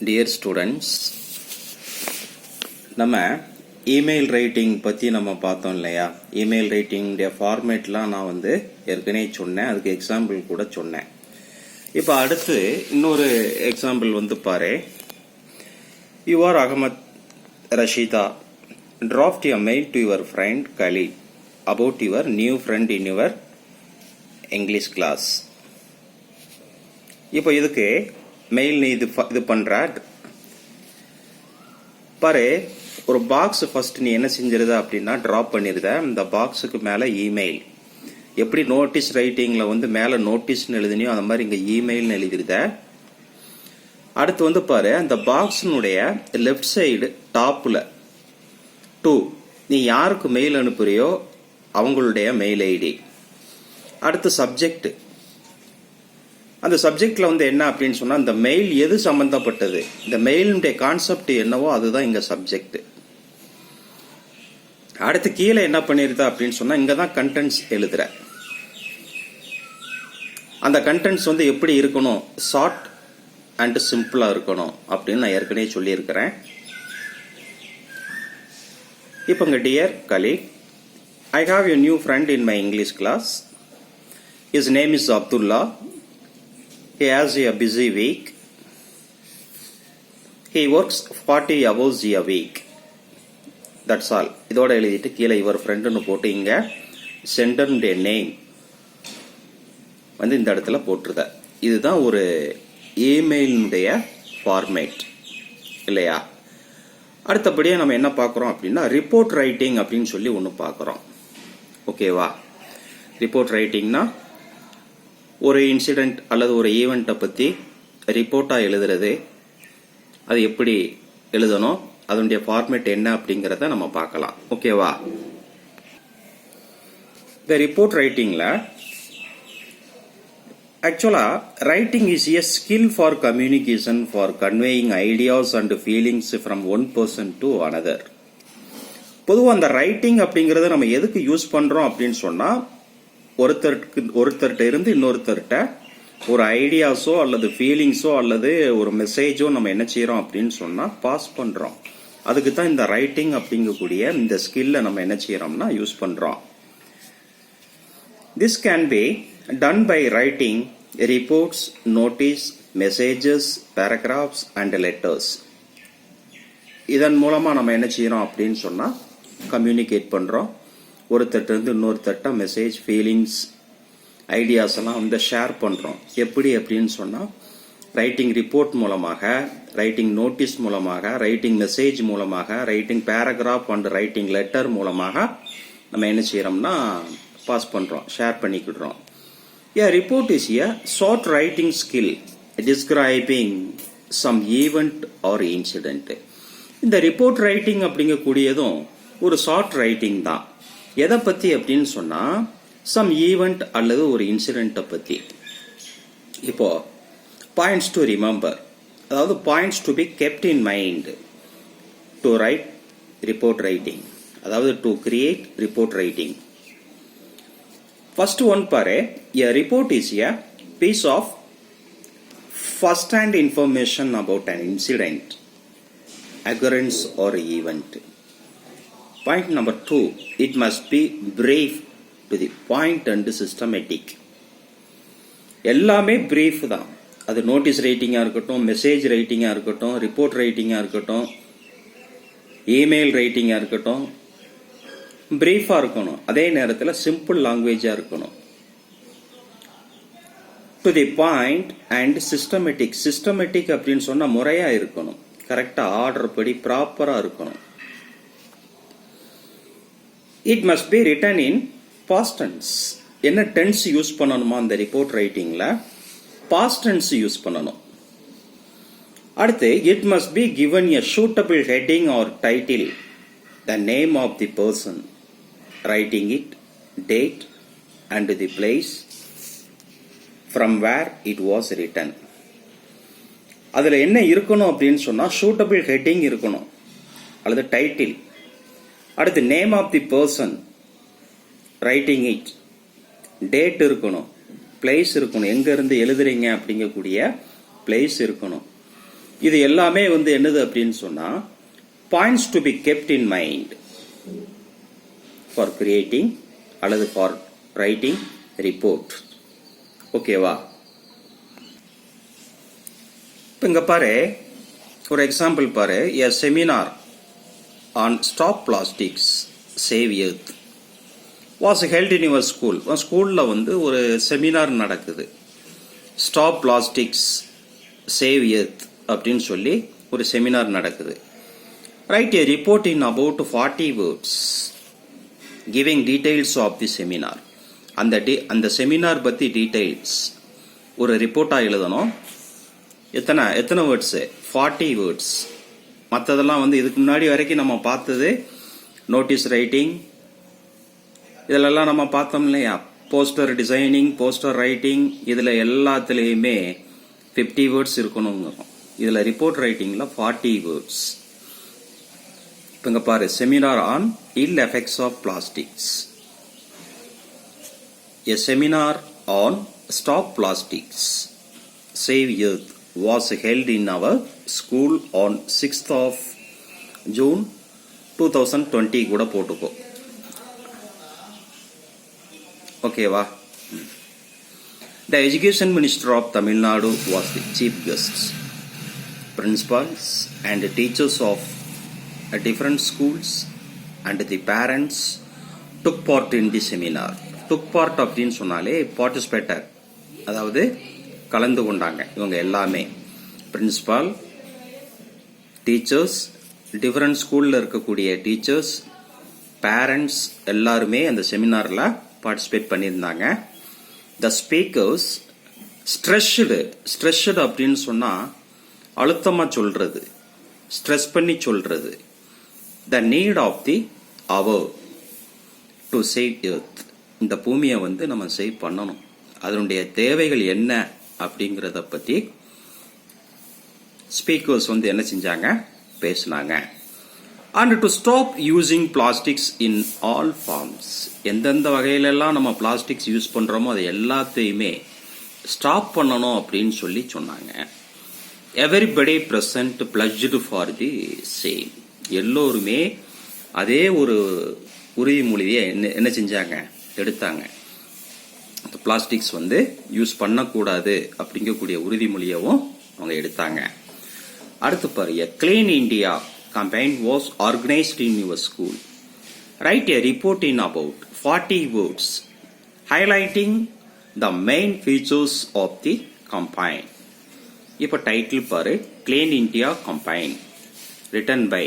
Dear students, நம்ம email writing பற்றி நம்ம பார்த்தோம் இல்லையா? இமெயில் ரைட்டிங்குடைய ஃபார்மேட்லாம் நான் ஏற்கனவே சொன்னேன், அதுக்கு எக்ஸாம்பிள் கூட சொன்னேன். இப்போ அடுத்து இன்னொரு எக்ஸாம்பிள் பாரு. You are Ahmed Rasheeda, draft a mail to your friend Khalid about your new friend in your English class. இப்போ இதுக்கு மெயில் நீ இது பண்ற பாரு. ஒரு பாக்ஸ் ஃபர்ஸ்ட் நீ என்ன செஞ்சிருத அப்படின்னா டிராப் பண்ணிருத. இந்த பாக்ஸுக்கு மேல இமெயில், எப்படி நோட்டீஸ் ரைட்டிங்ல மேல நோட்டீஸ்னு எழுதினியோ அந்த மாதிரி இங்க இமெயில்னு எழுதிருத. அடுத்து பாரு, அந்த பாக்ஸினுடைய லெஃப்ட் சைடு டாப்ல நீ யாருக்கு மெயில் அனுப்புறியோ அவங்களுடைய மெயில் ஐடி. அடுத்து சப்ஜெக்ட், அந்த சப்ஜெக்ட்ல என்ன அப்படின்னு சொன்னா இந்த மெயில் எது சம்பந்தப்பட்டது, இந்த மெயிலுடைய கான்செப்ட் என்னவோ அதுதான் இங்க சப்ஜெக்ட். அடுத்து கீழே என்ன பண்ணிருத அப்படின்னு சொன்னா இங்கதான் கண்டென்ட்ஸ் எழுதுற. அந்த கண்டென்ட்ஸ் எப்படி இருக்கணும், ஷார்ட் அண்ட் சிம்பிளா இருக்கணும் அப்படின்னு நான் ஏற்கனவே சொல்லி இருக்கிறேன். இப்போ dear Khalid, I have a new friend in my English class. His name is Abdullah. He has a busy week. He works 40 hours a week. That's all. இதோட எழுதிட்டு கீழே இவர் ஃப்ரெண்டுன்னு போட்டு இங்க சென்டருடைய நேம் இந்த இடத்துல போட்டுருத. இதுதான் ஒரு இமெயிலுடைய ஃபார்மேட் இல்லையா? அடுத்தபடியாக நம்ம என்ன பார்க்குறோம் அப்படின்னா ரிப்போர்ட் ரைட்டிங் அப்படின்னு சொல்லி ஒன்று பார்க்குறோம். ஓகேவா? ரிப்போர்ட் ரைட்டிங்னா ஒரு இன்சிடென்ட் அல்லது ஒரு ஈவெண்ட்டை பற்றி ரிப்போர்ட்டாக எழுதுறது. அது எப்படி எழுதணும், அதனுடைய ஃபார்மேட் என்ன அப்படிங்கிறத நம்ம பார்க்கலாம். ஓகேவா? இந்த ரிப்போர்ட் ரைட்டிங்கில் ஆக்சுவலா writing is a skill for communication, for conveying ideas and feelings from one person to another. பொதுவாக அந்த ரைட்டிங் அப்படிங்கறத நம்ம எதுக்கு யூஸ் பண்றோம் அப்படின்னு சொன்னா ஒருத்தர்கிட்ட இருந்து இன்னொருத்தர்கிட்ட ஒரு ஐடியாஸோ அல்லது ஃபீலிங்ஸோ அல்லது ஒரு மெசேஜோ நம்ம என்ன செய்யறோம் அப்படின்னு சொன்னா பாஸ் பண்றோம். அதுக்கு தான் இந்த ரைட்டிங் அப்படிங்கக்கூடிய இந்த ஸ்கில்ல நம்ம என்ன செய்யறோம்னா யூஸ் பண்றோம். This can be done by writing reports, notice, messages, paragraphs and letters. இதன் மூலமா நம்ம என்ன செய்யறோம் அப்படின்னு சொன்னா கம்யூனிகேட் பண்றோம். ஒருத்தர்ட்ட இருந்து இன்னொருத்தர்ட்ட மெசேஜ், ஃபீலிங்ஸ், ஐடியாஸ் எல்லாம் ஷேர் பண்றோம். எப்படி அப்படின்னு சொன்னா ரைட்டிங் ரிப்போர்ட் மூலமாக, ரைட்டிங் நோட்டீஸ் மூலமாக, ரைட்டிங் மெசேஜ் மூலமாக, writing paragraph and writing letter மூலமாக நம்ம என்ன செய்யறோம்னா பாஸ் பண்றோம், share பண்ணிக்கிடுறோம். A report is a short writing skill describing some event or incident. இந்த ரிப்போர்ட் ரைட்டிங் அப்படிங்கக்கூடியதும் ஒரு ஷார்ட் ரைட்டிங் தான். எதை பத்தி அப்படின்னு சொன்னா சம் ஈவெண்ட் அல்லது ஒரு இன்சிடென்ட்டை பத்தி. இப்போ பாயிண்ட்ஸ் டு ரிமெம்பர், அதாவது points to be kept in mind to write report writing, அதாவது to create report writing. First one பாரு, a report is a piece of first-hand information about an incident, occurrence or event. Point number 2, it must be brief, to the point and systematic. எல்லாமே brief தான். அது notice ரைட்டிங்கா இருக்கட்டும், message ரைட்டிங்கா இருக்கட்டும், report ரைட்டிங்கா இருக்கட்டும், email ரைட்டிங்கா இருக்கட்டும், பிரீஃபா இருக்கணும். அதே நேரத்தில் சிம்பிள் லாங்குவேஜா இருக்கணும். To the point and systematic. Systematic அப்படின்னு சொன்னா முறையா இருக்கணும், கரெக்டா ஆர்டர் படி ப்ராப்பரா இருக்கணும். It must be written in past tense. என்ன டென்ஸ் யூஸ் பண்ணணுமா அந்த ரிப்போர்ட் ரைட்டிங்ல? பாஸ்ட் டென்ஸ் யூஸ் பண்ணணும். அடுத்து it must be given a suitable heading or title, the name of the person writing it, date and the place from where it was written. அதுல என்ன இருக்கணும் அப்படின்னு சொன்னா சூட்டபிள் ஹெட்டிங் இருக்கணும் அல்லது டைட்டில். அடுத்து name of the person writing it, date இருக்கணும், place இருக்கணும், எங்க இருந்து எழுதுறீங்க அப்படிங்கக்கூடிய பிளேஸ் இருக்கணும். இது எல்லாமே வந்து என்னது அப்படின்னு சொன்னா points to be kept in mind for creating அல்லது ஃபார் ரைட்டிங் ரிப்போர்ட். ஓகேவா? இப்போ இங்க பாரு, ஒரு எக்ஸாம்பிள் பாரு. A seminar on stop plastics save earth was held in your school. ஸ்கூல்ல வந்து ஒரு செமினார் நடக்குது. ஸ்டாப் பிளாஸ்டிக்ஸ் சேவ் எர்த் அப்படின்னு சொல்லி ஒரு செமினார் நடக்குது. Write a report in about 40 words giving details of the seminar. அந்த செமினார் பத்தி டீடைல்ஸ் ஒரு ரிப்போர்ட்டா எழுதணும். எத்தனை வேர்ட்ஸ்? 40 words. மற்றதெல்லாம் வந்து இதுக்கு முன்னாடி வரைக்கும் நம்ம பார்த்தது நோட்டீஸ் ரைட்டிங், இதிலெல்லாம் நம்ம பார்த்தோம் இல்லையா? போஸ்டர் டிசைனிங், போஸ்டர் ரைட்டிங், இதுல எல்லாத்துலேயுமே 50 words இருக்கணுங்கிறோம். இதுல ரிப்போர்ட் ரைட்டிங்ல 40 words. இப்போ இங்க பாரு, seminar on ill effects of plastics. A seminar on stop plastics save earth was held in our school on 6th of June 2020 கூட போட்டுக்கோ. ஓகேவா? The Education Minister of Tamil Nadu was the chief guest. Principals and teachers of different schools and the parents took part in the seminar. Took part அப்படின்னு சொன்னாலே participated, அதாவது கலந்து கொண்டாங்க. இவங்க எல்லாமே பிரின்சிபால், டீச்சர்ஸ், டிஃபரண்ட் ஸ்கூல்ல இருக்கக்கூடிய டீச்சர்ஸ், பேரண்ட்ஸ் எல்லாருமே அந்த செமினார்ல பார்ட்டிசிபேட் பண்ணியிருந்தாங்க. த ஸ்பீக்கர்ஸ் ஸ்ட்ரெஸ்டு அப்படின்னு சொன்னா அழுத்தமா சொல்றது, ஸ்ட்ரெஸ் பண்ணி சொல்றது. The need of the hour to save earth. இந்த பூமியை வந்து நம்ம சேவ் பண்ணணும், அதனுடைய தேவைகள் என்ன அப்படிங்கறத பத்தி ஸ்பீக்கர்ஸ் வந்து என்ன செஞ்சாங்க? பேசினாங்க. And to stop using plastics in all forms. எந்தெந்த வகையிலெல்லாம் நம்ம பிளாஸ்டிக்ஸ் யூஸ் பண்றோமோ அதை எல்லாத்தையுமே ஸ்டாப் பண்ணணும் அப்படின்னு சொல்லி சொன்னாங்க. Everybody present pledged for the same. எல்லோருமே அதே ஒரு உறுதிமொழியை என்ன செஞ்சாங்க? எடுத்தாங்க. பிளாஸ்டிக்ஸ் வந்து யூஸ் பண்ணக்கூடாது அப்படிங்கக்கூடிய உறுதிமொழியவும் அவங்க எடுத்தாங்க. அடுத்து பாருங்க, clean India campaign was organized in your school. Write a report in about 40 words highlighting the main features of the campaign. இப்போ டைட்டில் பாரு, clean India campaign written by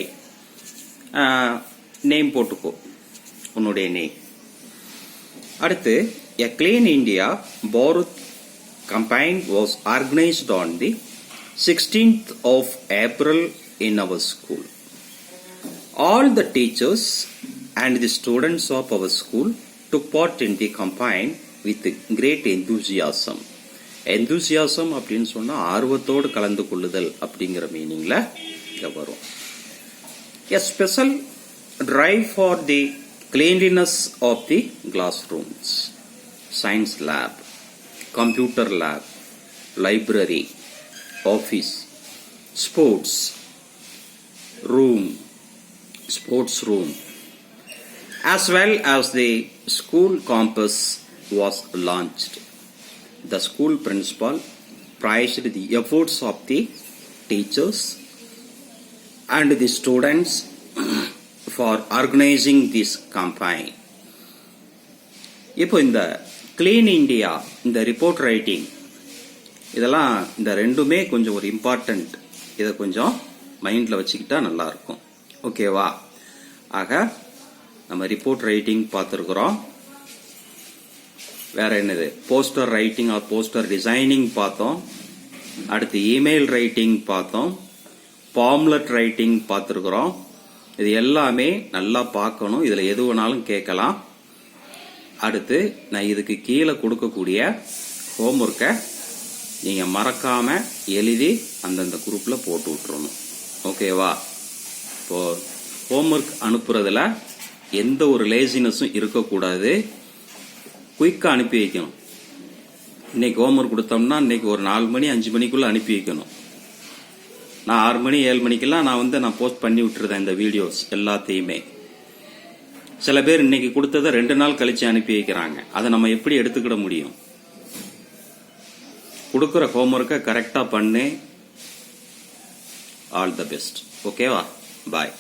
name போட்டுக்கோ, உன்னுடைய நேம். அடுத்து A Clean India Bharat campaign was organized on the 16th of April in our school. All the teachers and the students of our school took part in the campaign with great enthusiasm. Enthusiasm அப்படின்னு சொன்னா ஆர்வத்தோடு கலந்து கொள்ளுதல் அப்படிங்கிற மீனிங்ல இங்க வரும். A special drive for the cleanliness of the classrooms, science lab, computer lab, library, office, sports room, as well as the school campus was launched. The school principal praised the efforts of the teachers and the students for organizing this campaign. இப்போ இந்த clean India, இந்த report writing, இதெல்லாம் இந்த ரெண்டுமே கொஞ்சம் ஒரு important. இதை கொஞ்சம் மைண்ட்ல வச்சுக்கிட்டா நல்லா இருக்கும். ஓகேவா? ஆக நம்ம ரிப்போர்ட் ரைட்டிங் பார்த்துருக்குறோம். வேற என்னது? Poster writing R poster designing பார்த்தோம். அடுத்து இமெயில் ரைட்டிங் பார்த்தோம். பாம்லெட் ரைட்டிங் பார்த்துருக்குறோம். இது எல்லாமே நல்லா பார்க்கணும். இதுல எது வேணாலும் கேட்கலாம். அடுத்து நான் இதுக்கு கீழே கொடுக்கக்கூடிய ஹோம்ஒர்க்கை நீங்க மறக்காம எழுதி அந்தந்த குரூப்ல போட்டு விட்டுறணும். ஓகேவா? இப்போ ஹோம்ஒர்க் அனுப்புறதுல எந்த ஒரு லேசினஸும் இருக்கக்கூடாது. குயிக்கா அனுப்பி வைக்கணும். இன்னைக்கு ஹோம்ஒர்க் கொடுத்தோம்னா இன்னைக்கு ஒரு 4 மணி 5 மணிக்குள்ள அனுப்பி வைக்கணும். நான் 6 மணி 7 மணிக்கெல்லாம் நான் போஸ்ட் பண்ணி விட்டுருந்தேன் இந்த வீடியோஸ் எல்லாத்தையுமே. சில பேர் இன்னைக்கு கொடுத்ததை 2 நாள் கழிச்சு அனுப்பி வைக்கிறாங்க. அதை நம்ம எப்படி எடுத்துக்கிட முடியும்? கொடுக்குற ஹோம்ஒர்க்கை கரெக்டா பண்ணு. All the best. ஓகேவா? பாய்.